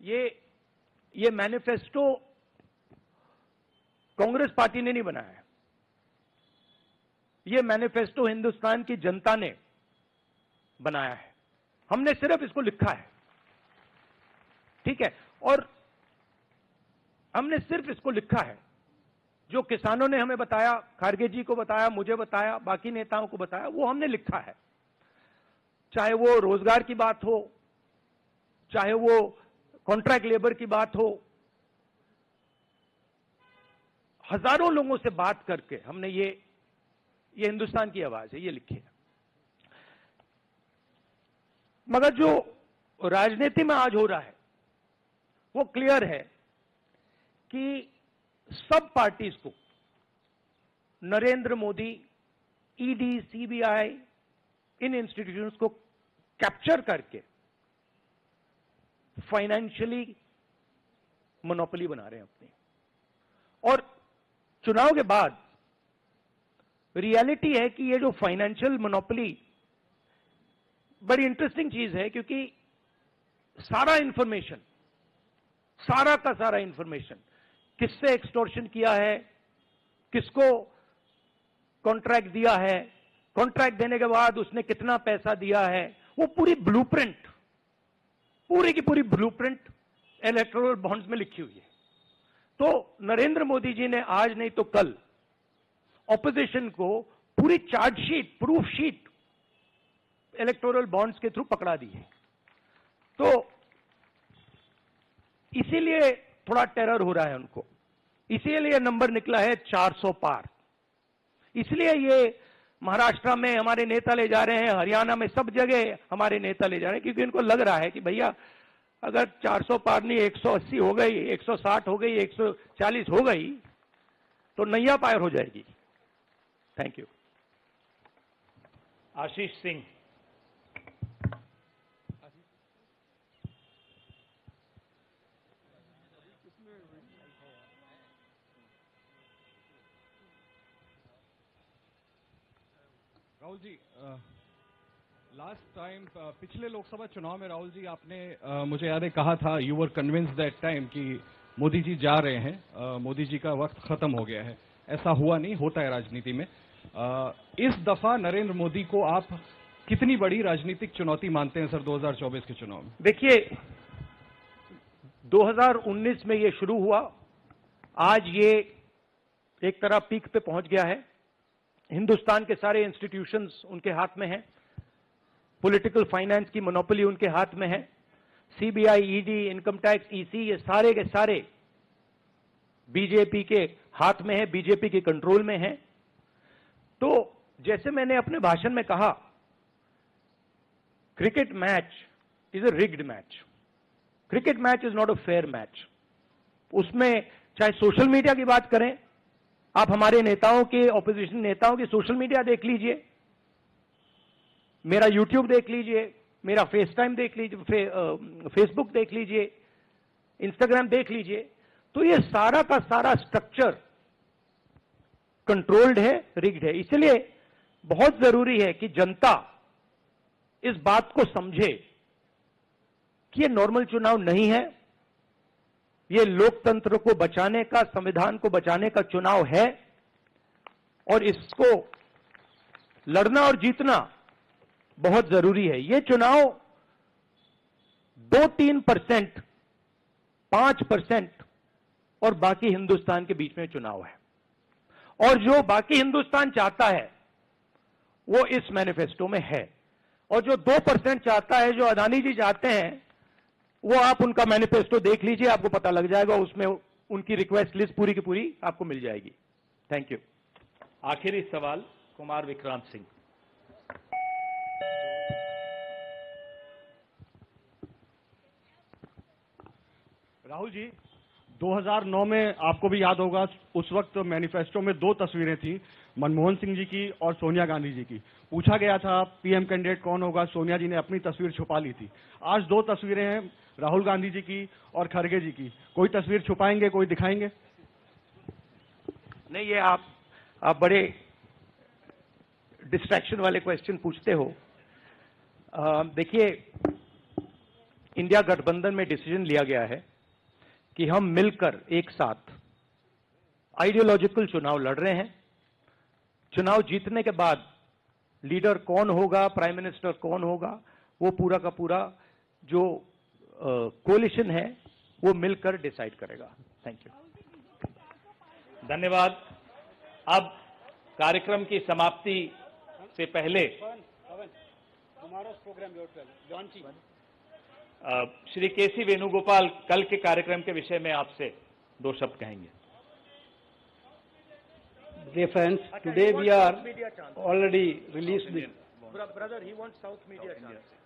ये manifesto Congress party ने नहीं बनाया है। ये मैनिफेस्टो हिंदुस्तान की जनता ने बनाया है। हमने सिर्फ इसको लिखा है, ठीक है, और हमने सिर्फ इसको लिखा है। जो किसानों ने हमें बताया, खारगे जी को बताया, मुझे बताया, बाकी नेताओं को बताया, वो हमने लिखा है। चाहे वो रोजगार की बात हो, चाहे वो कॉन्ट्रैक्ट लेबर की बात हो, हजारों लोगों से बात करके हमने ये हिंदुस्तान की आवाज है, ये लिखी है। मगर जो राजनीति में आज हो रहा है वो क्लियर है कि सब पार्टीज को नरेंद्र मोदी, ईडी, सीबीआई, इन इंस्टीट्यूशंस को कैप्चर करके फाइनेंशियली मोनोपोली बना रहे हैं अपनी। और चुनाव के बाद रियलिटी है कि ये जो फाइनेंशियल मोनोपोली बड़ी इंटरेस्टिंग चीज है, क्योंकि सारा इंफॉर्मेशन, सारा का सारा इंफॉर्मेशन, किससे एक्सटॉर्शन किया है, किसको कॉन्ट्रैक्ट दिया है, कॉन्ट्रैक्ट देने के बाद उसने कितना पैसा दिया है, वो पूरी ब्लूप्रिंट, पूरी की पूरी ब्लूप्रिंट इलेक्टोरल बॉन्ड्स में लिखी हुई है। तो नरेंद्र मोदी जी ने आज नहीं तो कल ऑपोजिशन को पूरी chargesheet, proof sheet electoral bonds के थ्रू पकड़ा दी है। तो इसीलिए थोड़ा टेरर हो रहा है उनको, इसीलिए नंबर निकला है 400 पार। इसलिए ये महाराष्ट्र में हमारे नेता ले जा रहे हैं, हरियाणा में सब जगह हमारे नेता ले जा रहे हैं, क्योंकि इनको लग रहा है कि भैया अगर 400 पार नहीं 180 हो गई, 160 हो गई, 140 हो गई तो नैया पार हो जाएगी। Thank you. Ashish Singh. Rahul ji, last time पिछले लोकसभा चुनाव में राहुल जी आपने मुझे याद है कहा था, you were convinced that time कि मोदी जी जा रहे हैं, मोदी जी का वक्त खत्म हो गया है। ऐसा हुआ नहीं, होता है राजनीति में। इस दफा नरेंद्र मोदी को आप कितनी बड़ी राजनीतिक चुनौती मानते हैं सर 2024 के चुनाव में? देखिए, 2019 में ये शुरू हुआ, आज ये एक तरह पीक पे पहुंच गया है। हिंदुस्तान के सारे इंस्टीट्यूशंस उनके हाथ में हैं, पॉलिटिकल फाइनेंस की मोनोपोली उनके हाथ में है। CBI, ED, income tax, EC, ये सारे के सारे बीजेपी के हाथ में है, बीजेपी के कंट्रोल में है। तो जैसे मैंने अपने भाषण में कहा, cricket match is a rigged match. Cricket match is not a fair match. उसमें चाहे सोशल मीडिया की बात करें, आप हमारे नेताओं के, ऑपोजिशन नेताओं की सोशल मीडिया देख लीजिए, मेरा यूट्यूब देख लीजिए, मेरा फेस टाइम देख लीजिए, फेसबुक देख लीजिए, इंस्टाग्राम देख लीजिए, तो ये सारा का सारा स्ट्रक्चर कंट्रोल्ड है, रिग्ड है। इसलिए बहुत जरूरी है कि जनता इस बात को समझे कि ये नॉर्मल चुनाव नहीं है, ये लोकतंत्र को बचाने का, संविधान को बचाने का चुनाव है, और इसको लड़ना और जीतना बहुत जरूरी है। ये चुनाव 2-3%, 5% और बाकी हिंदुस्तान के बीच में चुनाव है। और जो बाकी हिंदुस्तान चाहता है वो इस मैनिफेस्टो में है, और जो 2% चाहता है, जो अदानी जी चाहते हैं, वो आप उनका मैनिफेस्टो देख लीजिए, आपको पता लग जाएगा, उसमें उनकी रिक्वेस्ट लिस्ट पूरी की पूरी आपको मिल जाएगी। Thank you. आखिरी सवाल कुमार विक्रांत सिंह। राहुल जी, 2009 में आपको भी याद होगा, उस वक्त मैनिफेस्टो में 2 तस्वीरें थी, मनमोहन सिंह जी की और सोनिया गांधी जी की। पूछा गया था पीएम कैंडिडेट कौन होगा, सोनिया जी ने अपनी तस्वीर छुपा ली थी। आज 2 तस्वीरें हैं, राहुल गांधी जी की और खड़गे जी की। कोई तस्वीर छुपाएंगे, कोई दिखाएंगे? नहीं, ये आप बड़े डिस्ट्रैक्शन वाले क्वेश्चन पूछते हो। देखिए, इंडिया गठबंधन में डिसीजन लिया गया है कि हम मिलकर एक साथ आइडियोलॉजिकल चुनाव लड़ रहे हैं। चुनाव जीतने के बाद लीडर कौन होगा, प्राइम मिनिस्टर कौन होगा, वो पूरा का पूरा जो कोलिशन है वो मिलकर डिसाइड करेगा। Thank you. धन्यवाद। अब कार्यक्रम की समाप्ति से पहले श्री केसी वेणुगोपाल कल के कार्यक्रम के विषय में आपसे 2 शब्द कहेंगे। Dear friends, today we are already released the brother, he wants South media chance.